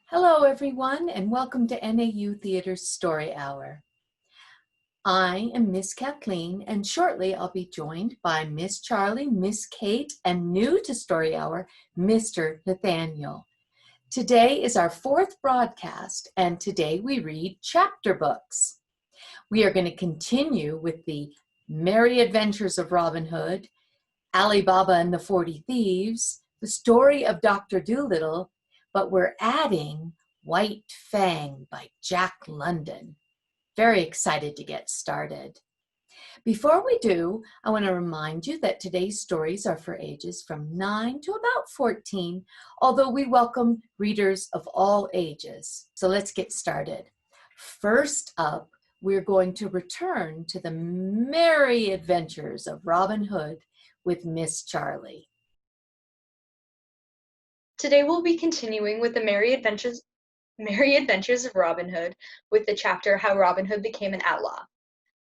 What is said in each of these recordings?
Hello, everyone, and welcome to NAU Theater's Story Hour. I am Miss Kathleen, and shortly I'll be joined by Miss Charlie, Miss Kate, and new to Story Hour, Mr. Nathaniel. Today is our fourth broadcast, and today we read chapter books. We are going to continue with the Merry Adventures of Robin Hood, Ali Baba and the 40 Thieves, the story of Dr. Dolittle, but we're adding White Fang by Jack London. Very excited to get started. Before we do, I want to remind you that today's stories are for ages from 9 to about 14, although we welcome readers of all ages. So let's get started. First up, we're going to return to the merry adventures of Robin Hood with Miss Charlie. Today we'll be continuing with the Merry Adventures of Robin Hood with the chapter How Robin Hood Became an Outlaw.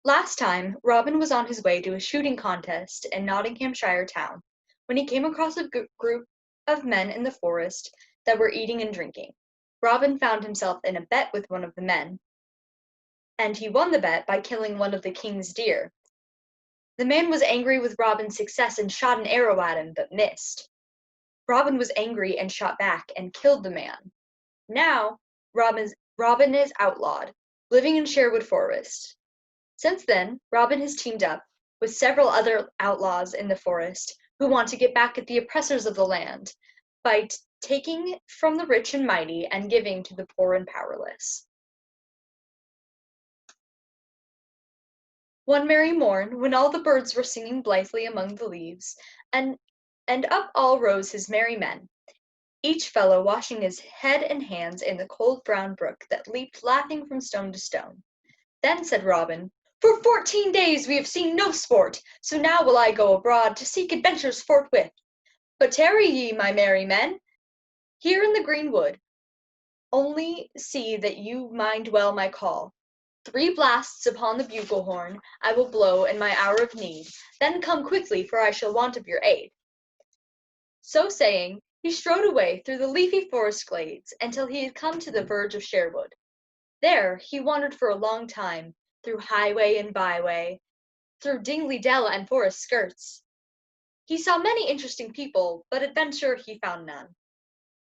Last time, Robin was on his way to a shooting contest in Nottinghamshire town when he came across a group of men in the forest that were eating and drinking. Robin found himself in a bet with one of the men, and he won the bet by killing one of the king's deer. The man was angry with Robin's success and shot an arrow at him, but missed. Robin was angry and shot back and killed the man. Now, Robin is outlawed, living in Sherwood Forest. Since then, Robin has teamed up with several other outlaws in the forest who want to get back at the oppressors of the land by taking from the rich and mighty and giving to the poor and powerless. One merry morn, when all the birds were singing blithely among the leaves, and up all rose his merry men, each fellow washing his head and hands in the cold brown brook that leaped laughing from stone to stone. Then said Robin, "For 14 days we have seen no sport, so now will I go abroad to seek adventures forthwith. But tarry ye, my merry men, here in the green wood. Only see that you mind well my call. 3 blasts upon the bugle horn I will blow in my hour of need. Then come quickly, for I shall want of your aid." So saying, he strode away through the leafy forest glades until he had come to the verge of Sherwood. There he wandered for a long time, through highway and byway, through Dingley Dell and forest skirts. He saw many interesting people, but adventure he found none.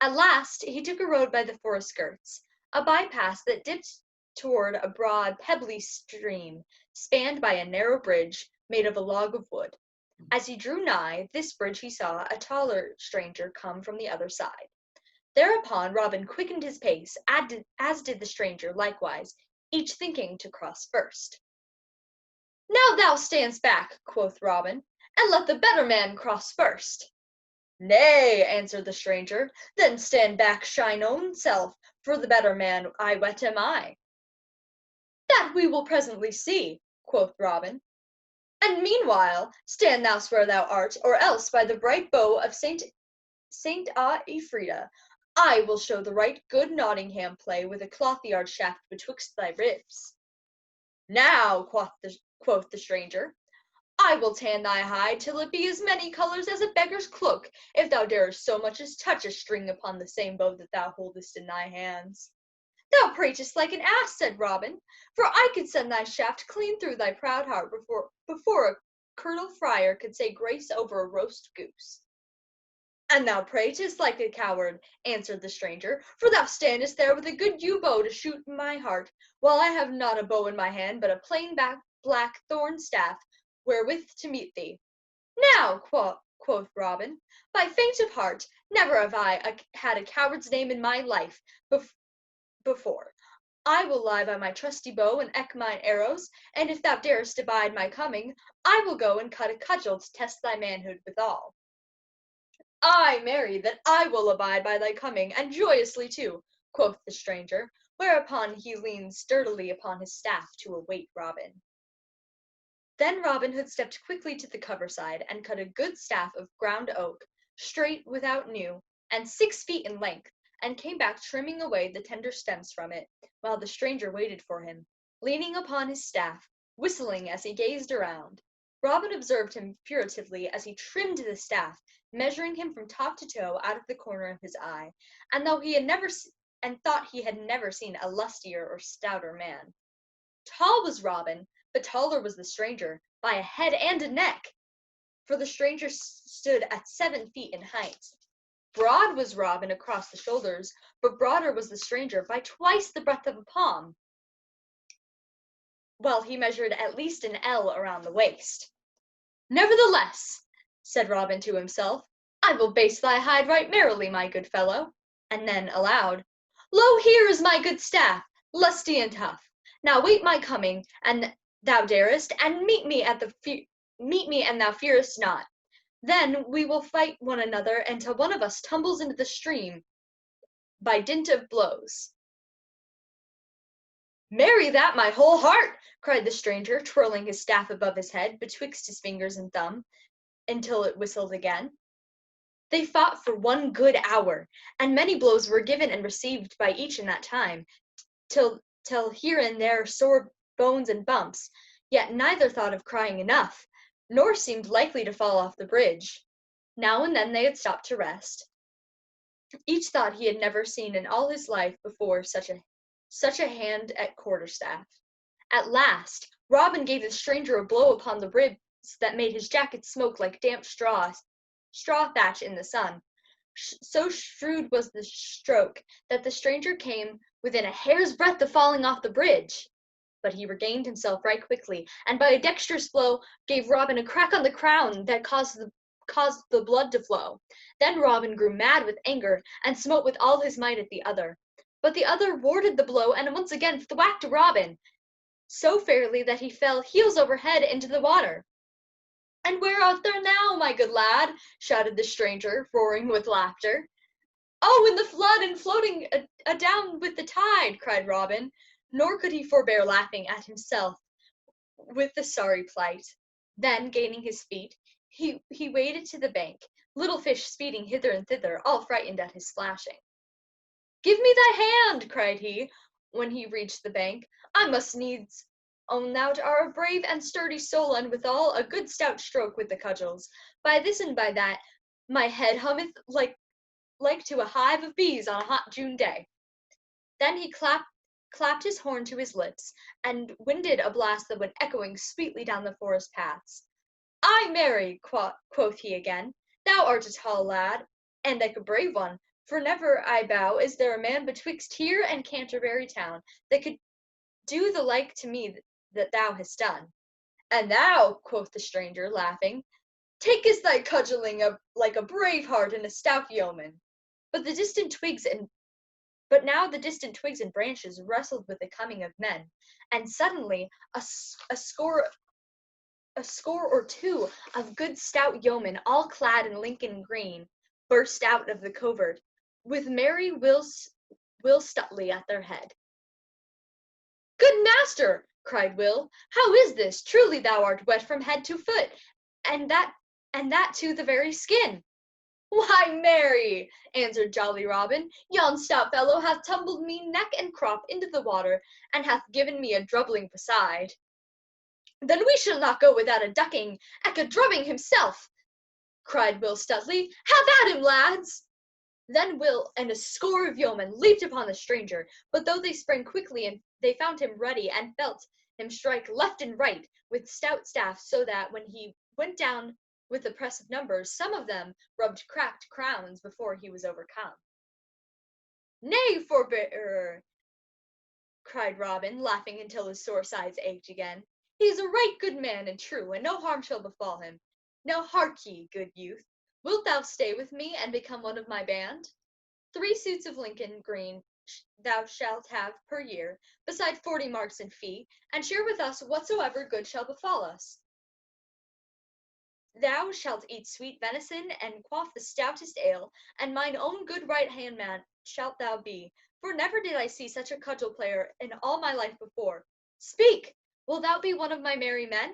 At last he took a road by the forest skirts, a bypass that dipped toward a broad, pebbly stream, spanned by a narrow bridge made of a log of wood. As he drew nigh this bridge he saw a taller stranger come from the other side. Thereupon Robin quickened his pace, as did the stranger likewise, each thinking to cross first. "Now thou standst back," quoth Robin, "and let the better man cross first." "Nay," answered the stranger, "then stand back shine own self, for the better man I wet am I." "That we will presently see," quoth Robin. "And meanwhile stand thou where thou art, or else by the bright bow of Saint Ephrida, I will show the right good Nottingham play with a cloth-yard shaft betwixt thy ribs." "Now," quoth the stranger, "I will tan thy hide till it be as many colours as a beggar's cloak, if thou darest so much as touch a string upon the same bow that thou holdest in thy hands." "Thou pratest like an ass," said Robin, "for I could send thy shaft clean through thy proud heart before a curtal friar could say grace over a roast goose." "And thou pratest like a coward," answered the stranger, "for thou standest there with a good yew bow to shoot my heart, while I have not a bow in my hand, but a plain black thorn staff wherewith to meet thee." "Now," quoth Robin, "by faint of heart, never have I had a coward's name in my life before. I will lie by my trusty bow and eke mine arrows, and if thou darest abide my coming, I will go and cut a cudgel to test thy manhood withal." "Ay, marry, that I will abide by thy coming, and joyously too," quoth the stranger, whereupon he leaned sturdily upon his staff to await Robin. Then Robin Hood stepped quickly to the cover-side and cut a good staff of ground oak, straight without new, and 6 feet in length, and came back trimming away the tender stems from it, while the stranger waited for him, leaning upon his staff, whistling as he gazed around. Robin observed him furtively as he trimmed the staff, measuring him from top to toe out of the corner of his eye, and though he had never and thought he had never seen a lustier or stouter man. Tall was Robin, but taller was the stranger, by a head and a neck, for the stranger stood at 7 feet in height. Broad was Robin across the shoulders, but broader was the stranger by twice the breadth of a palm, while he measured at least an ell around the waist. Nevertheless, said Robin to himself, I will baste thy hide right merrily, my good fellow. And then aloud, Lo, here is my good staff, lusty and tough. Now wait my coming, and thou darest, and meet me and thou fearest not. Then we will fight one another until one of us tumbles into the stream by dint of blows. Marry that, my whole heart, cried the stranger, twirling his staff above his head betwixt his fingers and thumb, until it whistled again. They fought for 1 good hour, and many blows were given and received by each in that time, till here and there sore bones and bumps, yet neither thought of crying enough, nor seemed likely to fall off the bridge. Now and then they had stopped to rest. Each thought he had never seen in all his life before such a hand at quarterstaff. At last, Robin gave the stranger a blow upon the ribs that made his jacket smoke like damp straw thatch in the sun. So shrewd was the stroke that the stranger came within a hair's breadth of falling off the bridge. But he regained himself right quickly, and by a dexterous blow gave Robin a crack on the crown that caused the blood to flow. Then Robin grew mad with anger, and smote with all his might at the other. But the other warded the blow, and once again thwacked Robin, so fairly that he fell heels over head into the water. And where art thou now, my good lad? Shouted the stranger, roaring with laughter. Oh, in the flood, and floating adown with the tide, cried Robin, nor could he forbear laughing at himself with the sorry plight. Then, gaining his feet, he waded to the bank, little fish speeding hither and thither, all frightened at his splashing. Give me thy hand, cried he, when he reached the bank. I must needs own thou art a brave and sturdy soul, and withal a good stout stroke with the cudgels. By this and by that, my head hummeth like to a hive of bees on a hot June day. Then he clapped his horn to his lips, and winded a blast that went echoing sweetly down the forest paths. Ay, marry, quoth he again, thou art a tall lad, and a brave one, for never, I bow, is there a man betwixt here and Canterbury town that could do the like to me that thou hast done. And thou, quoth the stranger, laughing, takest thy cudgelling like a brave heart and a stout yeoman. But now the distant twigs and branches wrestled with the coming of men, and suddenly a score or two of good stout yeomen, all clad in Lincoln green, burst out of the covert, with merry Will Stuteley at their head. Good master, cried Will, how is this? Truly thou art wet from head to foot, and that to the very skin. Why, marry, answered jolly Robin, yon stout fellow hath tumbled me neck and crop into the water, and hath given me a drubbing beside. Then we shall not go without a ducking, eke a drubbing himself, cried Will Stuteley. Have at him, lads! Then Will and a score of yeomen leaped upon the stranger, but though they sprang quickly, and they found him ready, and felt him strike left and right with stout staffs, so that when he went down with the press of numbers, some of them rubbed cracked crowns before he was overcome. Nay, forbear, cried Robin, laughing until his sore sides ached again. He is a right good man and true, and no harm shall befall him. Now hark ye, good youth, wilt thou stay with me and become one of my band? 3 suits of Lincoln green thou shalt have per year, beside 40 marks in fee, and share with us whatsoever good shall befall us. Thou shalt eat sweet venison, and quaff the stoutest ale, and mine own good right-hand man shalt thou be, for never did I see such a cudgel player in all my life before. Speak! Wilt thou be one of my merry men?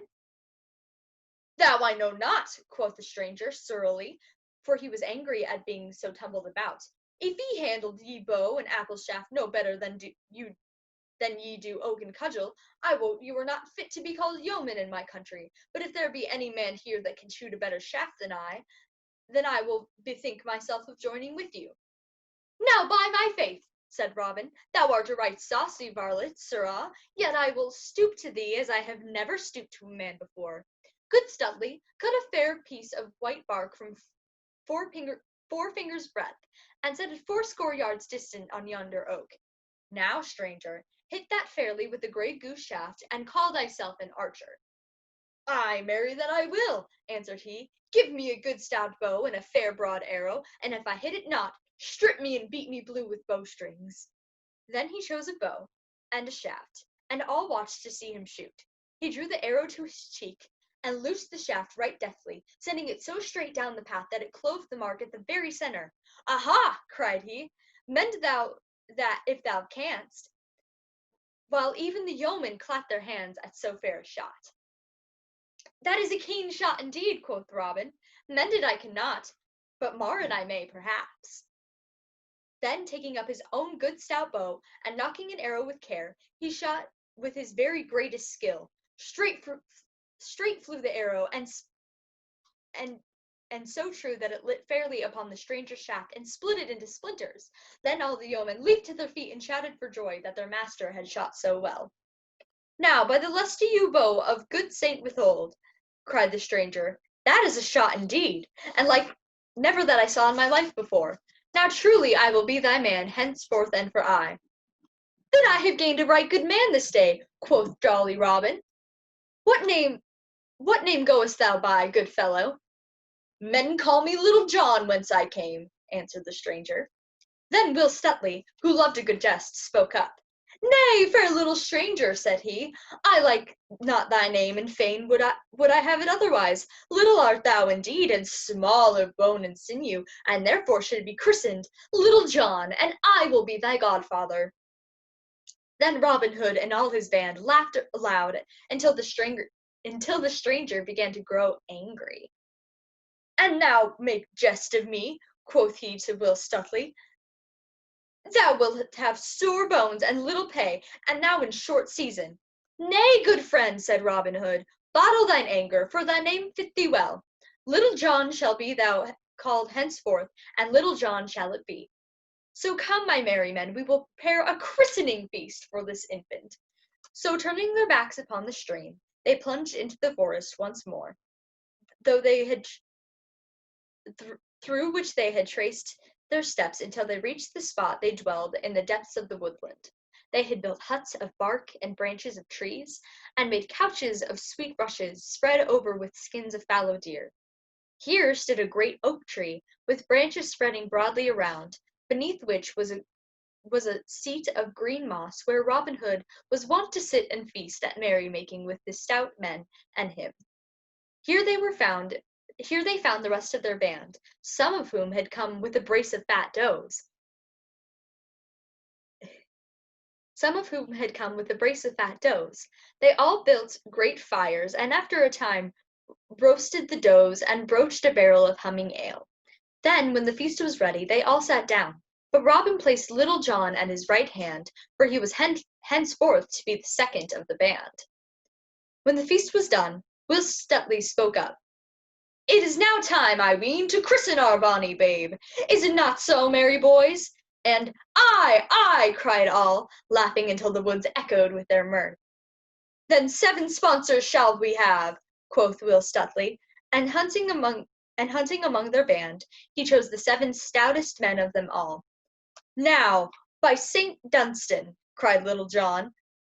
Thou I know not, quoth the stranger, surlily, for he was angry at being so tumbled about. If ye handled ye bow and apple shaft no better than ye do oak and cudgel, I wot you are not fit to be called yeoman in my country. But if there be any man here that can shoot a better shaft than I, then I will bethink myself of joining with you. Now, by my faith, said Robin. "Thou art a right saucy varlet, sirrah, yet I will stoop to thee as I have never stooped to a man before. Good Studley, cut a fair piece of white bark from four, four fingers' breadth, and set it fourscore yards distant on yonder oak. Now, stranger, hit that fairly with the grey goose shaft, and call thyself an archer." "Ay, marry that I will," answered he. "Give me a good stout bow and a fair broad arrow, and if I hit it not, strip me and beat me blue with bowstrings." Then he chose a bow and a shaft, and all watched to see him shoot. He drew the arrow to his cheek, and loosed the shaft right deftly, sending it so straight down the path that it clove the mark at the very centre. "Aha!" cried he, "mend thou that if thou canst," while even the yeomen clapped their hands at so fair a shot. "That is a keen shot indeed," quoth Robin. "Mend it I cannot, but mar it I may, perhaps." Then taking up his own good stout bow, and nocking an arrow with care, he shot with his very greatest skill. Straight flew the arrow, and and so true that it lit fairly upon the stranger's shaft and split it into splinters. Then all the yeomen leaped to their feet and shouted for joy that their master had shot so well. "Now, by the lusty yew bow of good Saint Withold," cried the stranger, "that is a shot indeed, and like never that I saw in my life before. Now truly I will be thy man henceforth and for aye." "Then I have gained a right good man this day," quoth jolly Robin. "What name goest thou by, good fellow?" "Men call me Little John whence I came," answered the stranger. Then Will Stuteley, who loved a good jest, spoke up. "Nay, fair little stranger," said he, "I like not thy name, and fain would I have it otherwise. Little art thou indeed, and small of bone and sinew, and therefore should be christened Little John, and I will be thy godfather." Then Robin Hood and all his band laughed aloud until the stranger began to grow angry. "And now make jest of me," quoth he to Will Stuteley. "Thou wilt have sore bones and little pay, and now in short season." "Nay, good friend," said Robin Hood, "bottle thine anger, for thy name fit thee well. Little John shall be thou called henceforth, and Little John shall it be. So come, my merry men, we will prepare a christening feast for this infant." So turning their backs upon the stream, they plunged into the forest once more, though they had through which they had traced their steps until they reached the spot they dwelled in the depths of the woodland. They had built huts of bark and branches of trees, and made couches of sweet rushes spread over with skins of fallow deer. Here stood a great oak tree, with branches spreading broadly around, beneath which was a seat of green moss where Robin Hood was wont to sit and feast at merry-making with the stout men and him. Here they found the rest of their band, some of whom had come with a brace of fat does. They all built great fires, and after a time roasted the does and broached a barrel of humming ale. Then, when the feast was ready, they all sat down, but Robin placed Little John at his right hand, for he was henceforth to be the second of the band. When the feast was done, Will Stuteley spoke up. "It is now time, I ween, to christen our bonny babe. Is it not so, merry boys?" And "Aye, aye," cried all, laughing until the woods echoed with their mirth. "Then 7 sponsors shall we have," quoth Will Stuteley, and hunting among their band, he chose the 7 stoutest men of them all. "Now, by St. Dunstan," cried Little John,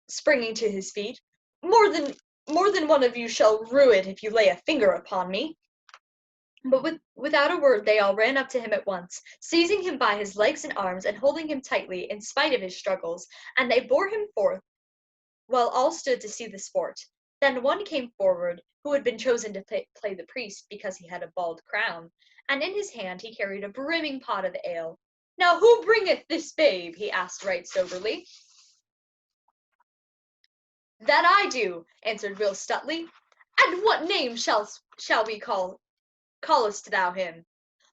springing to his feet, more than one of you shall rue it if you lay a finger upon me." But without a word they all ran up to him at once, seizing him by his legs and arms and holding him tightly in spite of his struggles, and they bore him forth while all stood to see the sport. Then one came forward who had been chosen to play the priest because he had a bald crown, and in his hand he carried a brimming pot of ale. "Now who bringeth this babe?" he asked right soberly. "That I do," answered Will Stuteley. "And what name shall we callest thou him?"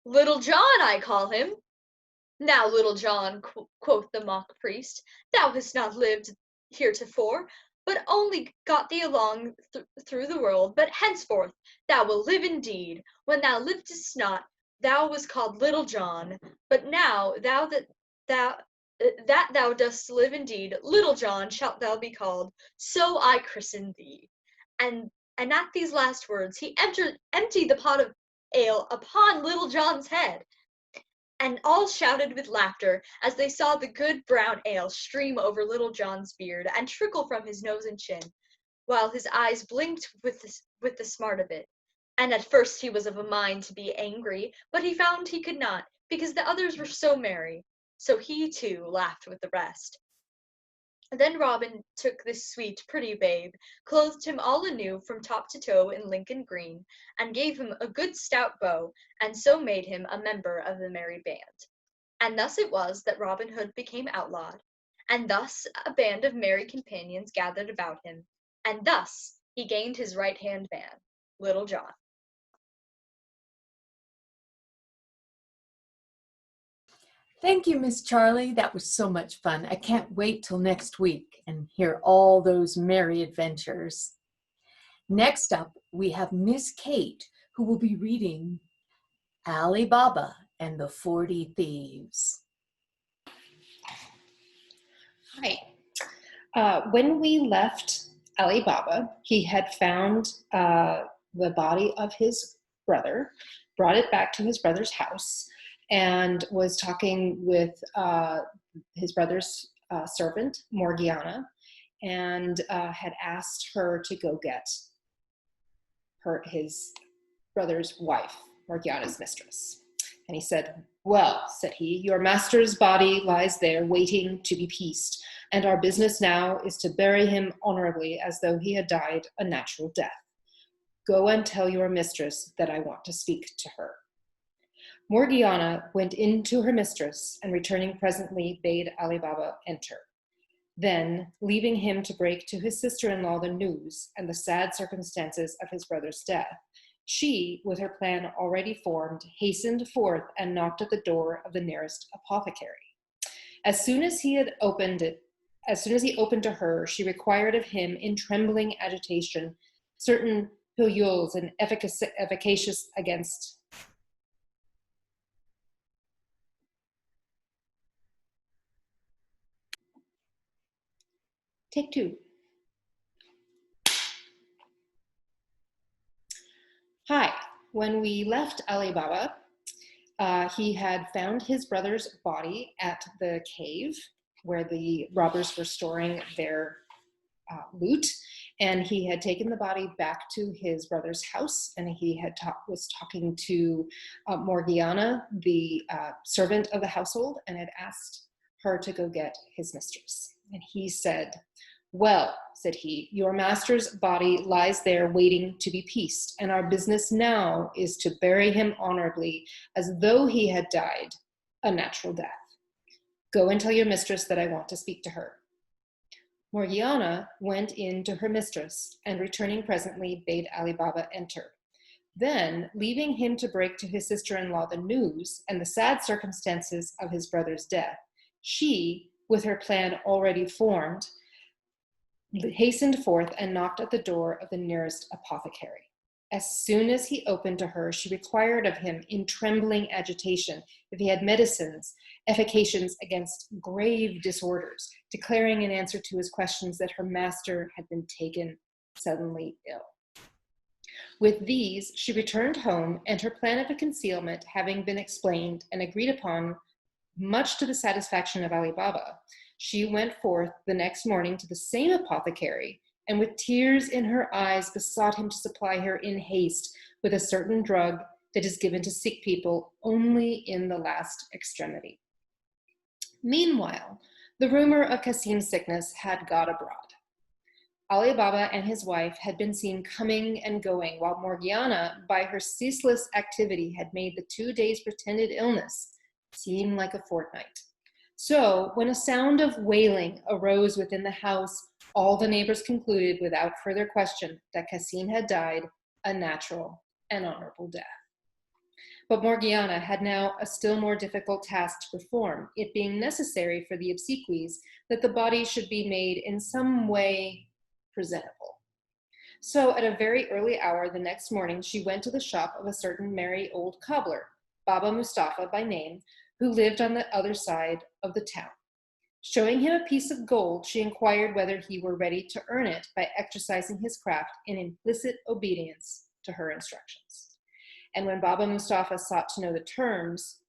"Little John I call him." "Now, Little John," quoth the mock priest, "thou hast not lived heretofore, but only got thee along through the world, but henceforth thou wilt live indeed. When thou livedst not, thou was called Little John, but now thou That thou dost live indeed, Little John shalt thou be called, so I christen thee. And at these last words he emptied the pot of ale upon Little John's head, and all shouted with laughter as they saw the good brown ale stream over Little John's beard and trickle from his nose and chin, while his eyes blinked with the smart of it. And at first he was of a mind to be angry, but he found he could not, because the others were so merry. So he too laughed with the rest. Then Robin took this sweet, pretty babe, clothed him all anew from top to toe in Lincoln green, and gave him a good stout bow, and so made him a member of the merry band. And thus it was that Robin Hood became outlawed, and thus a band of merry companions gathered about him, and thus he gained his right-hand man, Little John. Thank you, Miss Charlie. That was so much fun. I can't wait till next week and hear all those merry adventures. Next up, we have Miss Kate, who will be reading Ali Baba and the 40 Thieves. Hi. When we left Ali Baba, he had found the body of his brother, brought it back to his brother's house, and was talking with his brother's servant, Morgiana, and had asked her to go get his brother's wife, Morgiana's mistress. And he said, "Well," said he, "your master's body lies there waiting to be pieced, and our business now is to bury him honorably as though he had died a natural death. Go and tell your mistress that I want to speak to her." Morgiana went in to her mistress, and returning presently bade Ali Baba enter. Then, leaving him to break to his sister-in-law the news and the sad circumstances of his brother's death, she, with her plan already formed, hastened forth and knocked at the door of the nearest apothecary. As soon as he opened to her, she required of him, in trembling agitation, certain pilules and efficacious against Take two. Hi. When we left Ali Baba, he had found his brother's body at the cave where the robbers were storing their loot, and he had taken the body back to his brother's house, and he was talking to Morgiana, the servant of the household, and had asked her to go get his mistress. And he said, "Well," said he, "your master's body lies there waiting to be pieced, and our business now is to bury him honorably as though he had died a natural death. Go and tell your mistress that I want to speak to her." Morgiana went in to her mistress, and returning presently bade Ali Baba enter. Then, leaving him to break to his sister-in-law the news and the sad circumstances of his brother's death, she, with her plan already formed, hastened forth and knocked at the door of the nearest apothecary. As soon as he opened to her, she required of him, in trembling agitation, if he had medicines efficacious against grave disorders, declaring in answer to his questions that her master had been taken suddenly ill. With these, she returned home, and her plan of concealment having been explained and agreed upon, much to the satisfaction of Ali Baba, she went forth the next morning to the same apothecary, and with tears in her eyes besought him to supply her in haste with a certain drug that is given to sick people only in the last extremity. Meanwhile, the rumor of Kasim's sickness had got abroad. Ali Baba and his wife had been seen coming and going, while Morgiana, by her ceaseless activity, had made the 2 days' pretended illness seem like a fortnight. So, when a sound of wailing arose within the house, all the neighbors concluded without further question that Kasim had died a natural and honorable death. But Morgiana had now a still more difficult task to perform, it being necessary for the obsequies that the body should be made in some way presentable. So, at a very early hour the next morning, she went to the shop of a certain merry old cobbler, Baba Mustafa by name, who lived on the other side of the town. Showing him a piece of gold, she inquired whether he were ready to earn it by exercising his craft in implicit obedience to her instructions. And when Baba Mustafa sought to know the terms,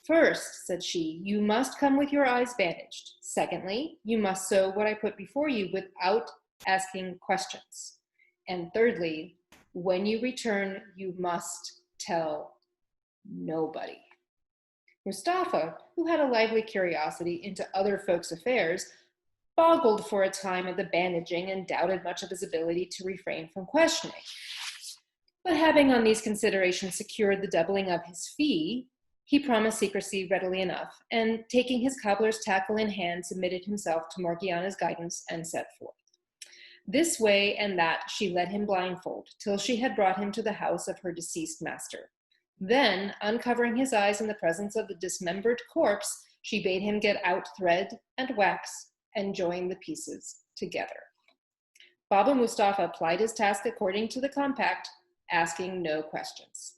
"First," said she, "you must come with your eyes bandaged. Secondly, you must sew what I put before you without asking questions. And thirdly, when you return, you must tell nobody." Mustafa, who had a lively curiosity into other folks' affairs, boggled for a time at the bandaging and doubted much of his ability to refrain from questioning. But having on these considerations secured the doubling of his fee, he promised secrecy readily enough, and taking his cobbler's tackle in hand, submitted himself to Morgiana's guidance and set forth. This way and that she led him blindfold, till she had brought him to the house of her deceased master. Then, uncovering his eyes in the presence of the dismembered corpse, she bade him get out thread and wax and join the pieces together. Baba Mustafa applied his task according to the compact, asking no questions.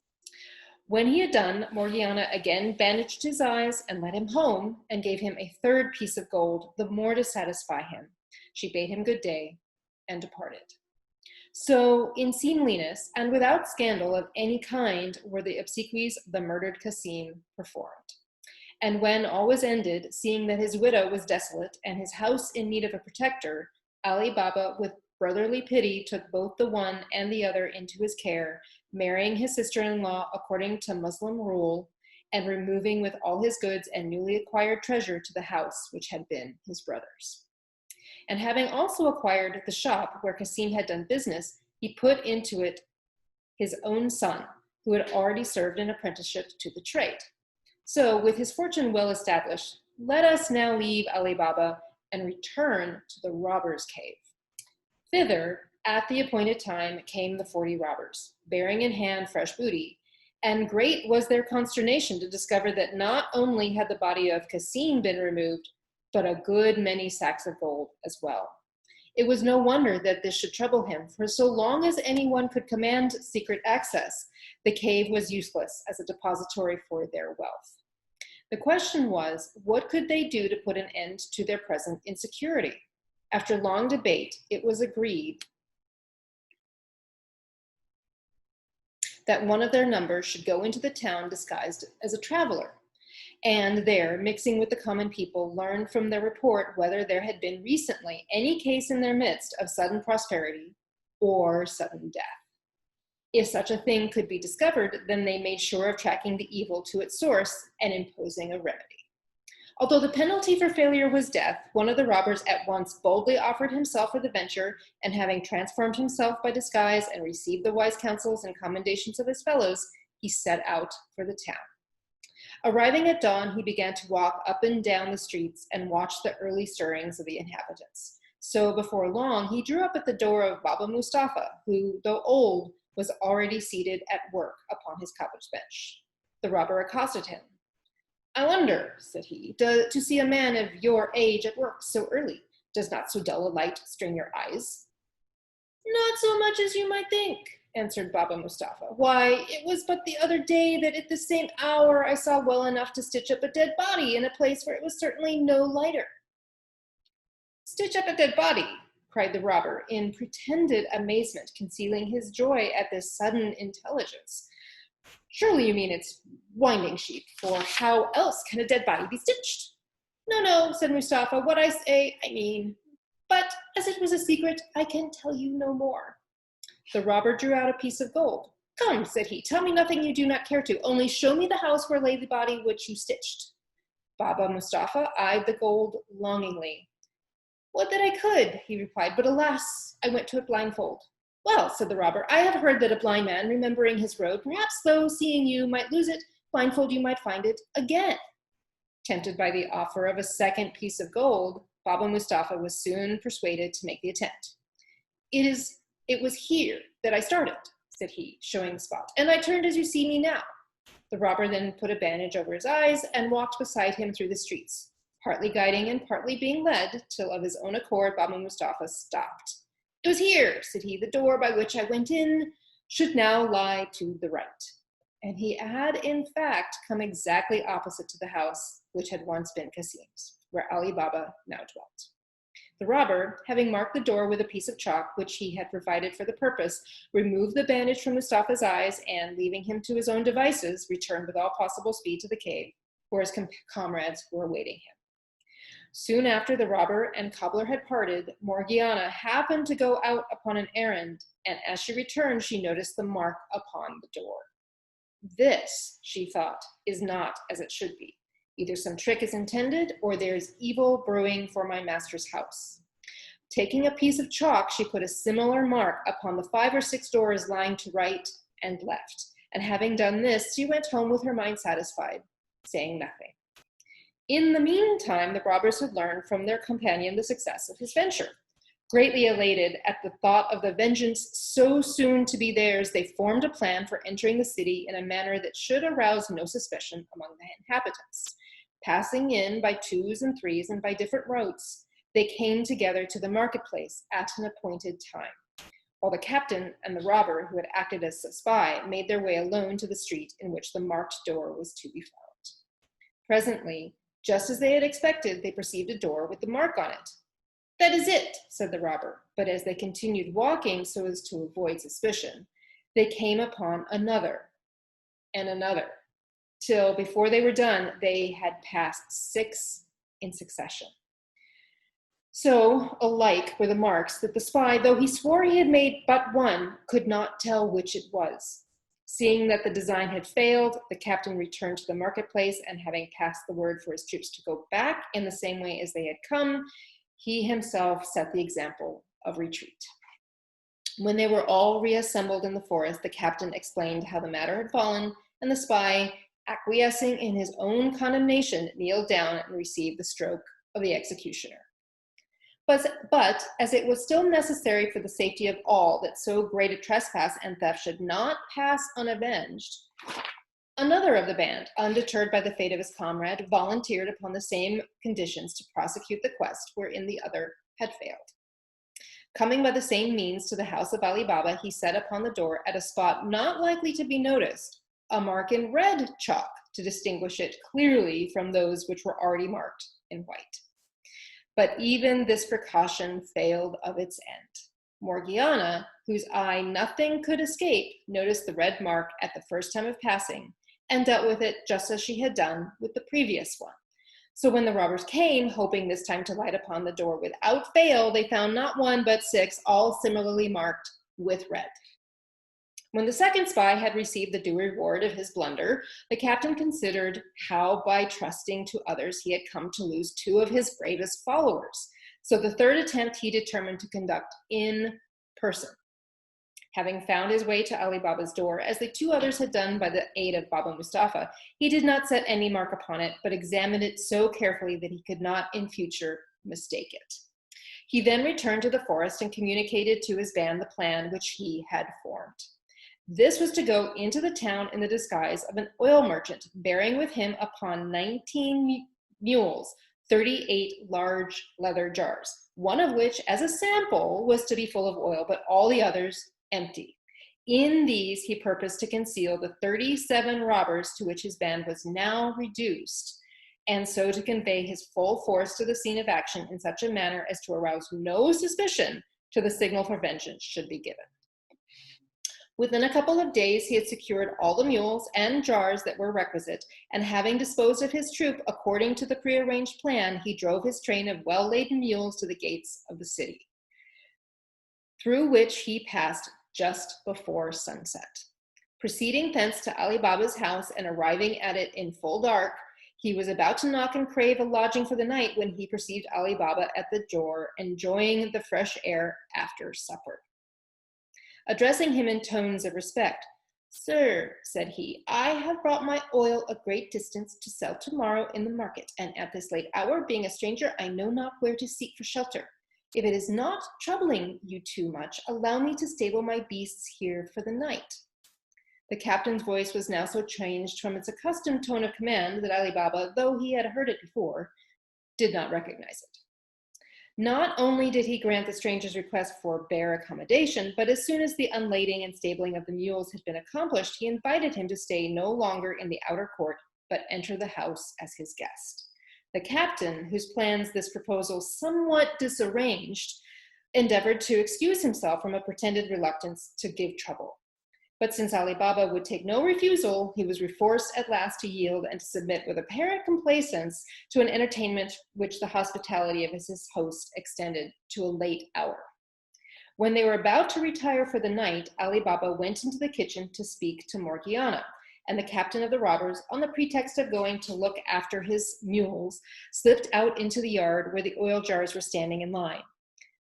When he had done, Morgiana again bandaged his eyes and led him home, and gave him a third piece of gold, the more to satisfy him. She bade him good day and departed. So, in seemliness and without scandal of any kind, were the obsequies of the murdered Kasim performed. And when all was ended, seeing that his widow was desolate and his house in need of a protector, Ali Baba, with brotherly pity, took both the one and the other into his care, marrying his sister-in-law according to Muslim rule, and removing with all his goods and newly acquired treasure to the house which had been his brother's. And having also acquired the shop where Kasim had done business, he put into it his own son, who had already served an apprenticeship to the trade. So, with his fortune well established, let us now leave Ali Baba and return to the robbers' cave. Thither, at the appointed time, came the 40 robbers, bearing in hand fresh booty, and great was their consternation to discover that not only had the body of Kasim been removed, but a good many sacks of gold as well. It was no wonder that this should trouble him, for so long as anyone could command secret access, the cave was useless as a depository for their wealth. The question was, what could they do to put an end to their present insecurity? After long debate, it was agreed that one of their number should go into the town disguised as a traveler, and there, mixing with the common people, learn from their report whether there had been recently any case in their midst of sudden prosperity or sudden death. If such a thing could be discovered, then they made sure of tracking the evil to its source and imposing a remedy. Although the penalty for failure was death, one of the robbers at once boldly offered himself for the venture, and having transformed himself by disguise and received the wise counsels and commendations of his fellows, he set out for the town. Arriving at dawn, he began to walk up and down the streets and watch the early stirrings of the inhabitants. So before long, he drew up at the door of Baba Mustafa, who, though old, was already seated at work upon his cobbler's bench. The robber accosted him. "I wonder," said he, "to see a man of your age at work so early. Does not so dull a light strain your eyes?" "Not so much as you might think," answered Baba Mustafa. "Why, it was but the other day that at the same hour I saw well enough to stitch up a dead body in a place where it was certainly no lighter." "Stitch up a dead body?" cried the robber, in pretended amazement, concealing his joy at this sudden intelligence. "Surely you mean its winding sheet, for how else can a dead body be stitched?" "No, no," said Mustafa, "what I say, I mean. But as it was a secret, I can tell you no more." The robber drew out a piece of gold. "Come," said he, "tell me nothing you do not care to, only show me the house where lay the body which you stitched." Baba Mustafa eyed the gold longingly. "Would that I could," he replied, "but alas, I went to it blindfold." "Well," said the robber, "I have heard that a blind man, remembering his road, perhaps though seeing you might lose it, blindfold you might find it again." Tempted by the offer of a second piece of gold, Baba Mustafa was soon persuaded to make the attempt. It was here that I started," said he, showing the spot, "and I turned as you see me now." The robber then put a bandage over his eyes and walked beside him through the streets, partly guiding and partly being led, till of his own accord Baba Mustafa stopped. "It was here," said he, "the door by which I went in should now lie to the right." And he had, in fact, come exactly opposite to the house which had once been Kasim's. where Ali Baba now dwelt. The robber, having marked the door with a piece of chalk which he had provided for the purpose, removed the bandage from Mustafa's eyes and, leaving him to his own devices, returned with all possible speed to the cave, where his comrades were awaiting him. Soon after the robber and cobbler had parted, Morgiana happened to go out upon an errand, and as she returned, she noticed the mark upon the door. This, she thought, is not as it should be. Either some trick is intended, or there is evil brewing for my master's house. Taking a piece of chalk, she put a similar mark upon the 5 or 6 doors lying to right and left, and having done this, she went home with her mind satisfied, saying nothing. In the meantime, the robbers had learned from their companion the success of his venture. Greatly elated at the thought of the vengeance so soon to be theirs, they formed a plan for entering the city in a manner that should arouse no suspicion among the inhabitants. Passing in by 2s and 3s and by different routes, they came together to the marketplace at an appointed time, while the captain and the robber, who had acted as a spy, made their way alone to the street in which the marked door was to be found. Presently, just as they had expected, they perceived a door with the mark on it. "That is it," said the robber, but as they continued walking so as to avoid suspicion, they came upon another and another, till before they were done, they had passed 6 in succession. So alike were the marks that the spy, though he swore he had made but one, could not tell which it was. Seeing that the design had failed, the captain returned to the marketplace, and having passed the word for his troops to go back in the same way as they had come, he himself set the example of retreat. When they were all reassembled in the forest, the captain explained how the matter had fallen, and the spy, acquiescing in his own condemnation, kneeled down and received the stroke of the executioner. But as it was still necessary for the safety of all that so great a trespass and theft should not pass unavenged, another of the band, undeterred by the fate of his comrade, volunteered upon the same conditions to prosecute the quest wherein the other had failed. Coming by the same means to the house of Ali Baba, he set upon the door, at a spot not likely to be noticed, a mark in red chalk to distinguish it clearly from those which were already marked in white. But even this precaution failed of its end. Morgiana, whose eye nothing could escape, noticed the red mark at the first time of passing, and dealt with it just as she had done with the previous one. So when the robbers came, hoping this time to light upon the door without fail, they found not 1 but 6, all similarly marked with red. When the second spy had received the due reward of his blunder, the captain considered how by trusting to others he had come to lose 2 of his bravest followers. So the third attempt he determined to conduct in person. Having found his way to Ali Baba's door, as the 2 others had done by the aid of Baba Mustafa, he did not set any mark upon it, but examined it so carefully that he could not in future mistake it. He then returned to the forest and communicated to his band the plan which he had formed. This was to go into the town in the disguise of an oil merchant, bearing with him upon 19 mules 38 large leather jars, one of which, as a sample, was to be full of oil, but all the others empty. In these he purposed to conceal the 37 robbers to which his band was now reduced, and so to convey his full force to the scene of action in such a manner as to arouse no suspicion till the signal for vengeance should be given. Within a couple of days, he had secured all the mules and jars that were requisite, and having disposed of his troop according to the prearranged plan, he drove his train of well-laden mules to the gates of the city, through which he passed just before sunset. Proceeding thence to Ali Baba's house and arriving at it in full dark, he was about to knock and crave a lodging for the night when he perceived Ali Baba at the door, enjoying the fresh air after supper. Addressing him in tones of respect, "Sir," said he, "I have brought my oil a great distance to sell tomorrow in the market, and at this late hour, being a stranger, I know not where to seek for shelter. If it is not troubling you too much, allow me to stable my beasts here for the night." The captain's voice was now so changed from its accustomed tone of command that Ali Baba, though he had heard it before, did not recognize it. Not only did he grant the stranger's request for bare accommodation, but as soon as the unlading and stabling of the mules had been accomplished, he invited him to stay no longer in the outer court, but enter the house as his guest. The captain, whose plans this proposal somewhat disarranged, endeavored to excuse himself from a pretended reluctance to give trouble. But since Ali Baba would take no refusal, he was forced at last to yield and to submit with apparent complacence to an entertainment which the hospitality of his host extended to a late hour. When they were about to retire for the night, Ali Baba went into the kitchen to speak to Morgiana, and the captain of the robbers, on the pretext of going to look after his mules, slipped out into the yard where the oil jars were standing in line.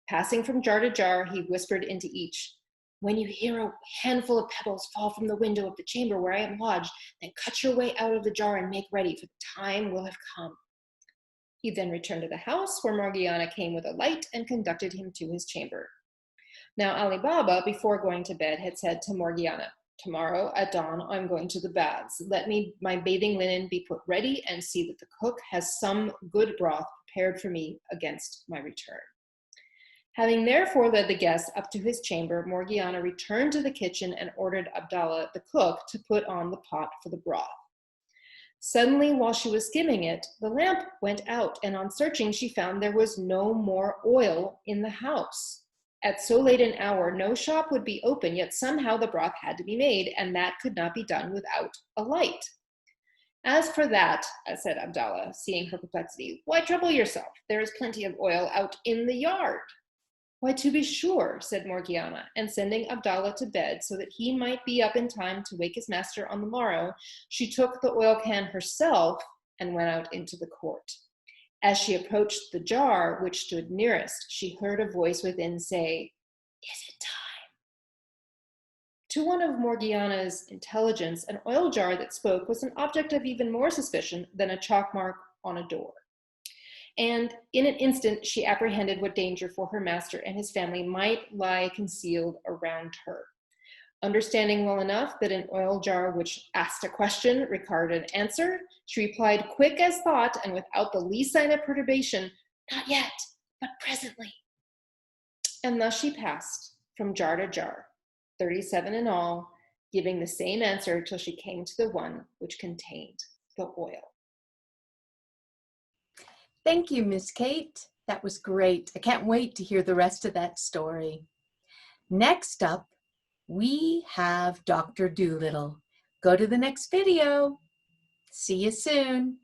Passing from jar to jar, he whispered into each, "When you hear a handful of pebbles fall from the window of the chamber where I am lodged, then cut your way out of the jar and make ready, for the time will have come." He then returned to the house, where Morgiana came with a light and conducted him to his chamber. Now Ali Baba, before going to bed, had said to Morgiana, "Tomorrow at dawn I'm going to the baths. Let my bathing linen be put ready, and see that the cook has some good broth prepared for me against my return." Having therefore led the guests up to his chamber, Morgiana returned to the kitchen and ordered Abdallah, the cook, to put on the pot for the broth. Suddenly, while she was skimming it, the lamp went out, and on searching, she found there was no more oil in the house. At so late an hour, no shop would be open, yet somehow the broth had to be made, and that could not be done without a light. "As for that," said Abdallah, seeing her perplexity, "why trouble yourself? There is plenty of oil out in the yard." "Why, to be sure," said Morgiana, and sending Abdallah to bed so that he might be up in time to wake his master on the morrow, she took the oil can herself and went out into the court. As she approached the jar which stood nearest, she heard a voice within say, "Is it time?" To one of Morgiana's intelligence, an oil jar that spoke was an object of even more suspicion than a chalk mark on a door. And in an instant, she apprehended what danger for her master and his family might lie concealed around her. Understanding well enough that an oil jar which asked a question required an answer, she replied quick as thought and without the least sign of perturbation, "Not yet, but presently." And thus she passed from jar to jar, 37 in all, giving the same answer till she came to the one which contained the oil. Thank you, Miss Kate. That was great. I can't wait to hear the rest of that story. Next up, we have Dr. Dolittle. Go to the next video. See you soon.